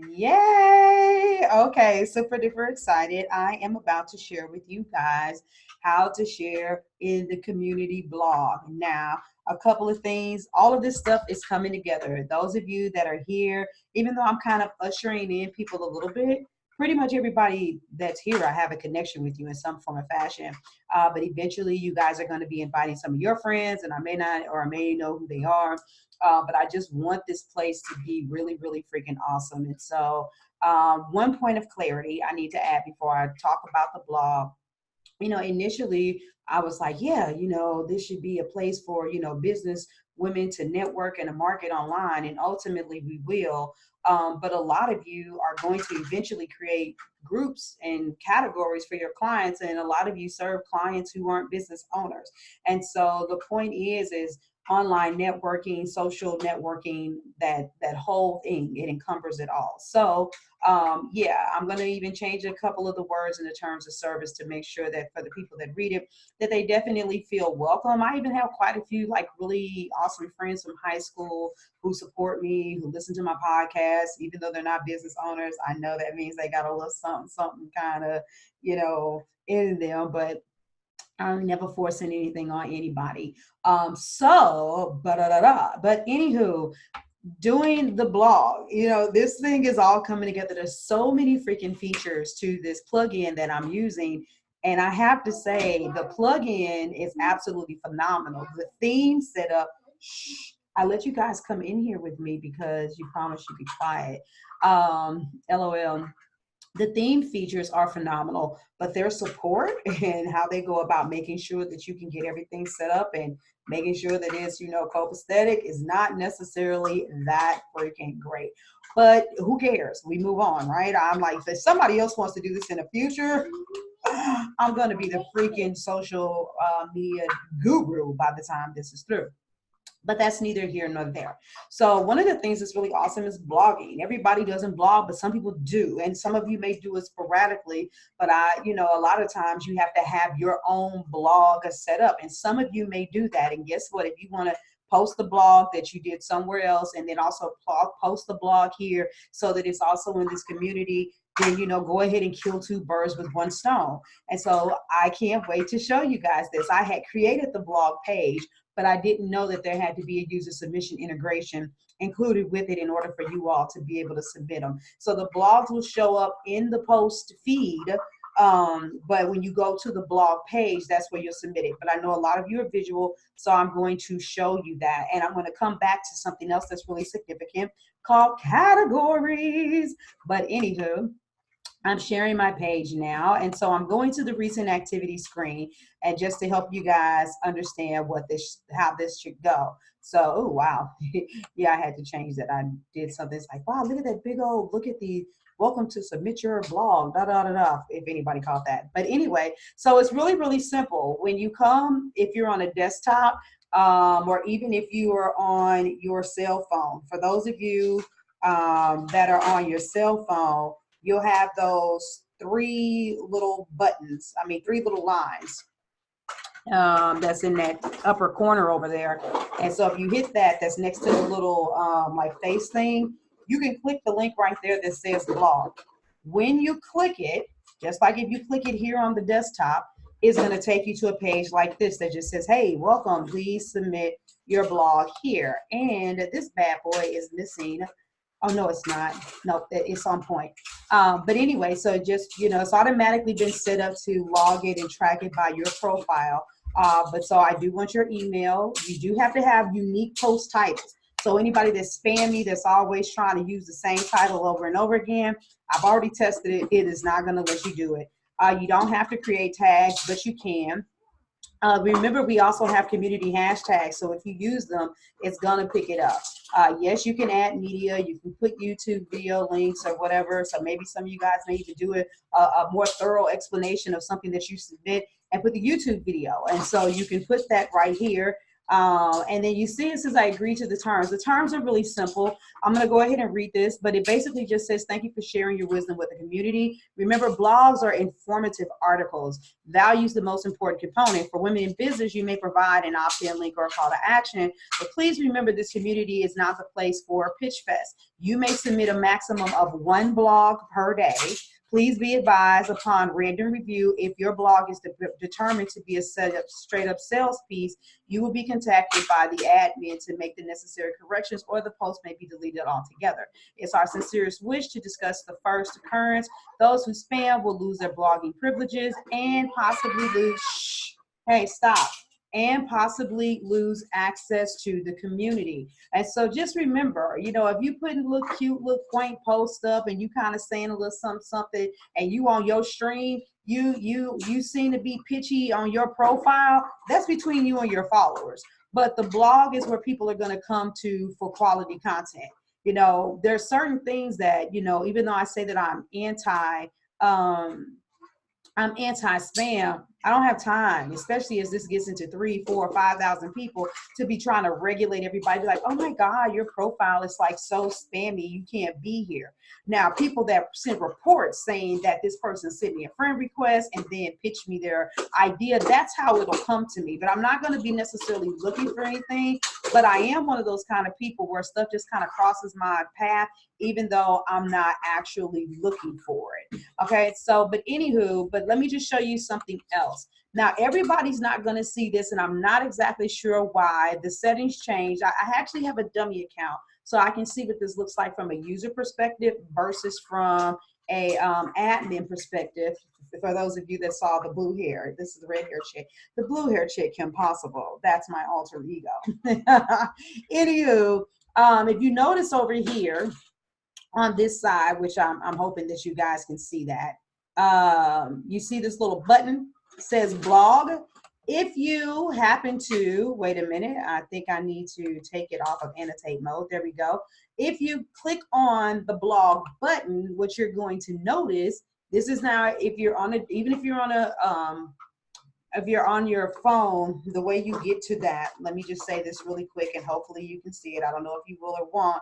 Yay! Okay, super duper excited. I am about to share with you guys how to share in the community blog. Now, a couple of things, all of this stuff is coming together. Those of you that are here, even though I'm kind of ushering in people a little bit, pretty much everybody that's here, I have a connection with you in some form or fashion. But eventually, you guys are going to be inviting some of your friends, and I may not, or I may know who they are, but I just want this place to be really, really freaking awesome. And so, one point of clarity I need to add before I talk about the blog. Initially I was like, yeah, this should be a place for, business women to network and to market online. And ultimately we will. But a lot of you are going to eventually create groups and categories for your clients. And a lot of you serve clients who aren't business owners. And so the point is online networking, social networking, that whole thing, it encumbers it all. So yeah, I'm going to even change a couple of the words in the terms of service to make sure that for the people that read it, that they definitely feel welcome. I even have quite a few like really awesome friends from high school who support me, who listen to my podcast, even though they're not business owners. I know that means they got a little something, something kind of, in them, but I'm never forcing anything on anybody. But anywho, doing the blog, this thing is all coming together. There's so many freaking features to this plugin that I'm using. And I have to say, the plugin is absolutely phenomenal. The theme setup, shh, I let you guys come in here with me because you promised you'd be quiet. LOL. The theme features are phenomenal, but their support and how they go about making sure that you can get everything set up and making sure that it's, copacetic is not necessarily that freaking great. But who cares? We move on, right? I'm like, if somebody else wants to do this in the future, I'm going to be the freaking social media guru by the time this is through, but that's neither here nor there. So one of the things that's really awesome is blogging. Everybody doesn't blog, but some people do. And some of you may do it sporadically, but a lot of times you have to have your own blog set up. And some of you may do that. And guess what? If you want to post the blog that you did somewhere else and then also post the blog here so that it's also in this community, then go ahead and kill two birds with one stone. And so I can't wait to show you guys this. I had created the blog page, but I didn't know that there had to be a user submission integration included with it in order for you all to be able to submit them. So the blogs will show up in the post feed, but when you go to the blog page, that's where you'll submit it. But I know a lot of you are visual, so I'm going to show you that. And I'm going to come back to something else that's really significant called categories. But anywho, I'm sharing my page now. And so I'm going to the recent activity screen, and just to help you guys understand how this should go. So, oh, wow. Yeah, I had to change that. I did something. It's like, wow, look at that look at the welcome to submit your blog, da, da, da, da, if anybody caught that. But anyway, so it's really, really simple. When you come, if you're on a desktop, or even if you are on your cell phone, for those of you that are on your cell phone, you'll have those three little buttons, three little lines, that's in that upper corner over there. And so if you hit that, that's next to the little like face thing, you can click the link right there that says blog. When you click it, just like if you click it here on the desktop, it's going to take you to a page like this that just says, hey, welcome, please submit your blog here. And this bad boy is missing. Oh, no, it's not. No, it's on point. But anyway, so just, it's automatically been set up to log it and track it by your profile. But so I do want your email. You do have to have unique post titles. So anybody that's spammy, that's always trying to use the same title over and over again, I've already tested it. It is not going to let you do it. You don't have to create tags, but you can. Remember, we also have community hashtags, so if you use them, it's going to pick it up. Yes, you can add media. You can put YouTube video links or whatever, so maybe some of you guys may even do a more thorough explanation of something that you submit and put the YouTube video. And so you can put that right here. And then you see it says I agree to the terms. The terms are really simple. I'm going to go ahead and read this, but it basically just says, thank you for sharing your wisdom with the community. Remember, blogs are informative articles. Value is the most important component. For women in business, you may provide an opt-in link or a call to action, but please remember this community is not the place for a pitch fest. You may submit a maximum of 1 blog per day. Please be advised upon random review, if your blog is determined to be a straight up sales piece, you will be contacted by the admin to make the necessary corrections, or the post may be deleted altogether. It's our sincerest wish to discuss the first occurrence. Those who spam will lose their blogging privileges and possibly lose, and possibly lose access to the community. And so just remember, you know, if you putting little cute, little quaint posts up and you kind of saying a little something, and you on your stream, you seem to be pitchy on your profile, that's between you and your followers. But the blog is where people are going to come to for quality content. You know, there's certain things that, you know, even though I say that I'm anti-spam, I don't have time, especially as this gets into 3, 4, 5,000 people, to be trying to regulate everybody. Be like, oh my God, your profile is like so spammy, you can't be here. Now, people that send reports saying that this person sent me a friend request and then pitched me their idea, that's how it'll come to me. But I'm not going to be necessarily looking for anything. But I am one of those kind of people where stuff just kind of crosses my path, even though I'm not actually looking for it. Okay, so, but anywho, but let me just show you something else. Now, everybody's not going to see this, and I'm not exactly sure why. The settings changed. I actually have a dummy account, so I can see what this looks like from a user perspective versus from a admin perspective. For those of you that saw the blue hair, this is the red hair chick. The blue hair chick, Kim Possible. That's my alter ego. Anywho, if you notice over here on this side, which I'm hoping that you guys can see that, you see this little button says blog. If you happen to, wait a minute, I think I need to take it off of annotate mode. There we go. If you click on the blog button, what you're going to notice, this is now, if you're on a, even if you're on a, if you're on your phone, the way you get to that, let me just say this really quick and hopefully you can see it. I don't know if you will or won't,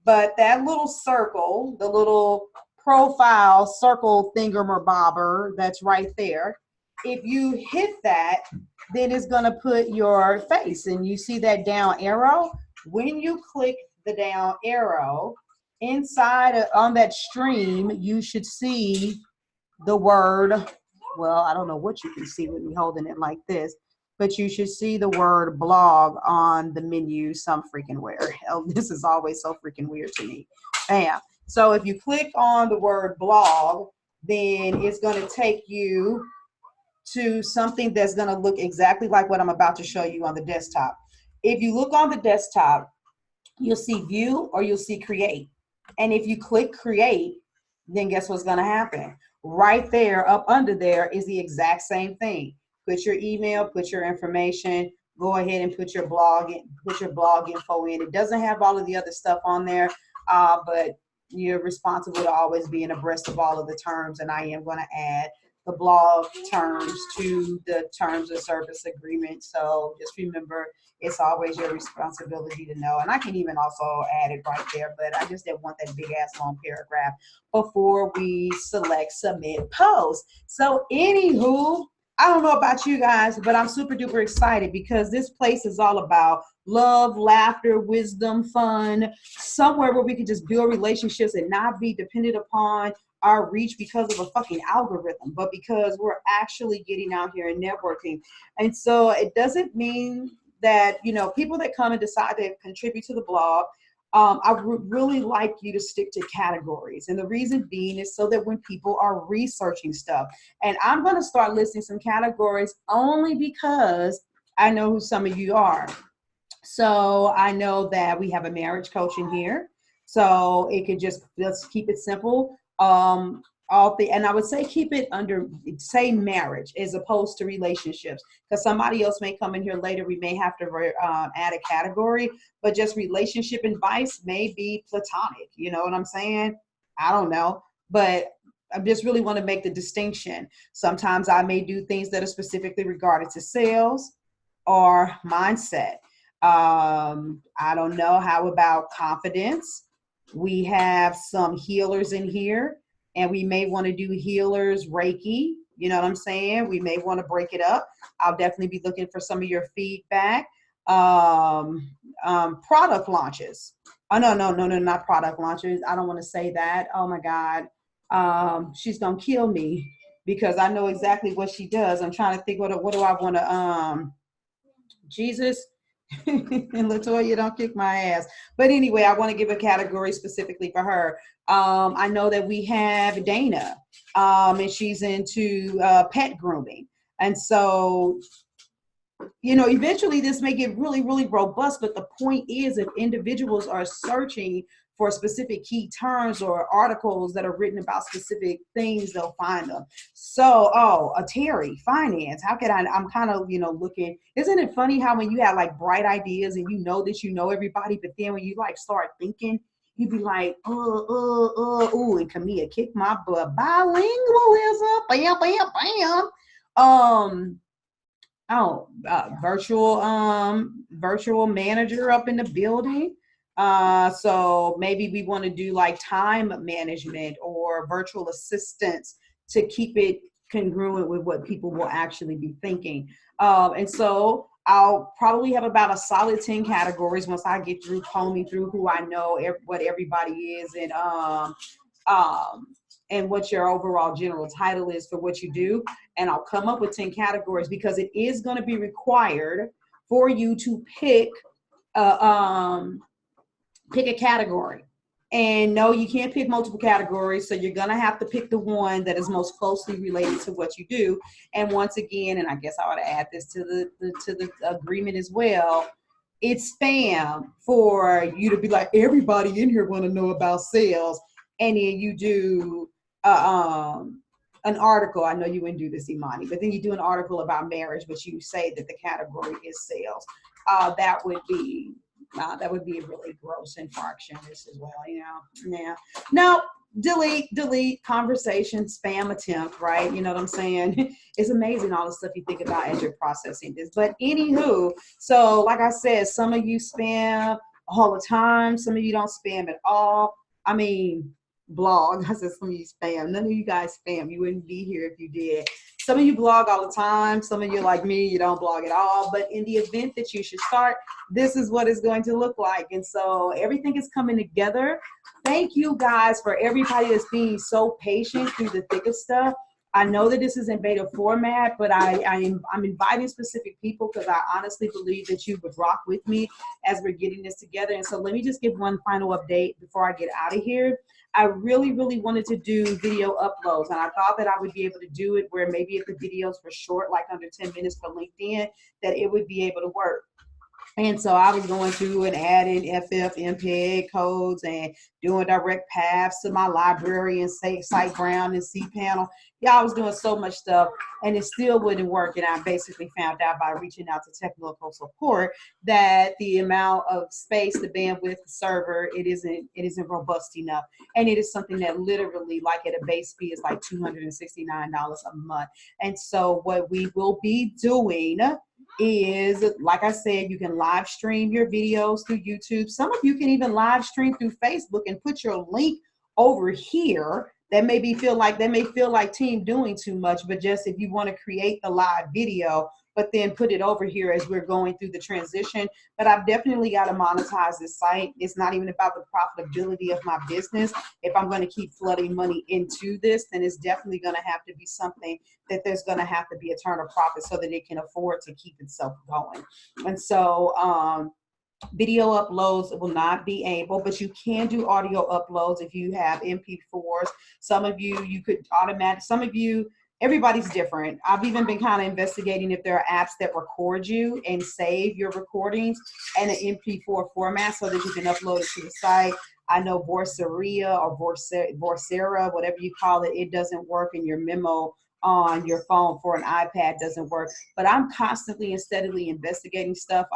but that little circle, the little profile circle thingamabobber that's right there, if you hit that, then it's going to put your face, and you see that down arrow. When you click the down arrow inside on that stream, you should see the word, well, I don't know what you can see with me holding it like this, but you should see the word blog on the menu some freaking where. Hell, this is always so freaking weird to me. Bam. So if you click on the word blog, then it's going to take you to something that's going to look exactly like what I'm about to show you on the desktop. If you look on the desktop, you'll see view or you'll see create. And if you click create, then guess what's going to happen? Right there, up under there is the exact same thing. Put your email, put your information, go ahead and put your blog info in. It doesn't have all of the other stuff on there, but you're responsible to always being abreast of all of the terms, and I am going to add the blog terms to the terms of service agreement. So just remember, it's always your responsibility to know. And I can even also add it right there, but I just didn't want that big ass long paragraph before we select submit post. So anywho, I don't know about you guys, but I'm super duper excited because this place is all about love, laughter, wisdom, fun, somewhere where we can just build relationships and not be dependent upon our reach because of a fucking algorithm, but because we're actually getting out here and networking. And so it doesn't mean that, you know, people that come and decide to contribute to the blog, I would really like you to stick to categories. And the reason being is so that when people are researching stuff, and I'm going to start listing some categories only because I know who some of you are. So I know that we have a marriage coach in here. So it could just, let's keep it simple. And I would say keep it under, say marriage as opposed to relationships, because somebody else may come in here later. We may have to add a category, but just relationship advice may be platonic. You know what I'm saying? I don't know, but I just really want to make the distinction. Sometimes I may do things that are specifically regarded to sales or mindset. I don't know. How about confidence? We have some healers in here, and we may want to do healers, Reiki. You know what I'm saying? We may want to break it up. I'll definitely be looking for some of your feedback. Product launches. Oh, no, not product launches. I don't want to say that. Oh my God. She's going to kill me because I know exactly what she does. I'm trying to think, what do I want to, Jesus. And Latoya, don't kick my ass. But anyway, I want to give a category specifically for her. I know that we have Dana, and she's into pet grooming. And so, you know, eventually this may get really, really robust. But the point is, if individuals are searching for specific key terms or articles that are written about specific things, they'll find them. So, a Terry, finance. How could I'm kind of, looking. Isn't it funny how when you have like bright ideas and you know that you know everybody, but then when you like start thinking, you be like, ooh, and Camilla kick my butt. Bilingualism, bam, bam, bam. Virtual manager up in the building. So maybe we want to do like time management or virtual assistants to keep it congruent with what people will actually be thinking. And so I'll probably have about a solid 10 categories once I get through combing through who I know, what everybody is, and what your overall general title is for what you do. And I'll come up with 10 categories because it is going to be required for you to pick a category. And no, you can't pick multiple categories. So you're going to have to pick the one that is most closely related to what you do. And once again, and I guess I ought to add this to the agreement as well, it's spam for you to be like, everybody in here want to know about sales. And then you do an article. I know you wouldn't do this, Imani, but then you do an article about marriage, but you say that the category is sales. That would be a really gross infraction as well. Yeah. No, delete conversation, spam attempt, right? You know what I'm saying? It's amazing all the stuff you think about as you're processing this. But anywho, so like I said, some of you spam all the time. Some of you don't spam at all. I mean, blog. I said some of you spam. None of you guys spam. You wouldn't be here if you did. Some of you blog all the time. Some of you, like me, you don't blog at all. But in the event that you should start, this is what it's going to look like. And so everything is coming together. Thank you guys for everybody that's being so patient through the thick of stuff. I know that this is in beta format, but I'm inviting specific people because I honestly believe that you would rock with me as we're getting this together. And so let me just give one final update before I get out of here. I really, really wanted to do video uploads, and I thought that I would be able to do it where maybe if the videos were short, like under 10 minutes for LinkedIn, that it would be able to work. And so I was going through and adding FFmpeg codes and doing direct paths to my library and SiteGround and cPanel. Yeah, I was doing so much stuff and it still wouldn't work. And I basically found out by reaching out to technical support that the amount of space, the bandwidth, the server, it isn't robust enough. And it is something that literally, like at a base fee, is like $269 a month. And so what we will be doing is, like I said, you can live stream your videos through YouTube. Some of you can even live stream through Facebook and put your link over here. That may feel like team doing too much, but just if you want to create the live video, but then put it over here as we're going through the transition. But I've definitely got to monetize this site. It's not even about the profitability of my business. If I'm going to keep flooding money into this, then it's definitely going to have to be something that there's going to have to be a turn of profit so that it can afford to keep itself going. And so, video uploads will not be able, but you can do audio uploads if you have MP4s. Some of you could some of you, everybody's different. I've even been kind of investigating if there are apps that record you and save your recordings in an MP4 format so that you can upload it to the site. I know Voicera or Vocera, whatever you call it, it doesn't work in your memo on your phone for an iPad doesn't work. But I'm constantly and steadily investigating stuff.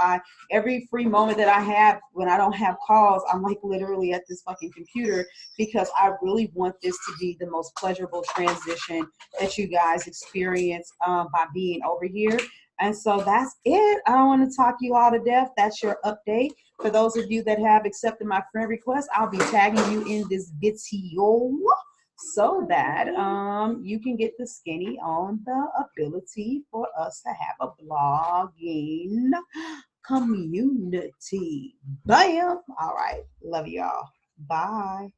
Every free moment that I have when I don't have calls, I'm like literally at this fucking computer because I really want this to be the most pleasurable transition that you guys experience by being over here. And so that's it. I don't want to talk you all to death. That's your update. For those of you that have accepted my friend request, I'll be tagging you in this video so that you can get the skinny on the ability for us to have a blogging community. Bam. All right. Love y'all. Bye.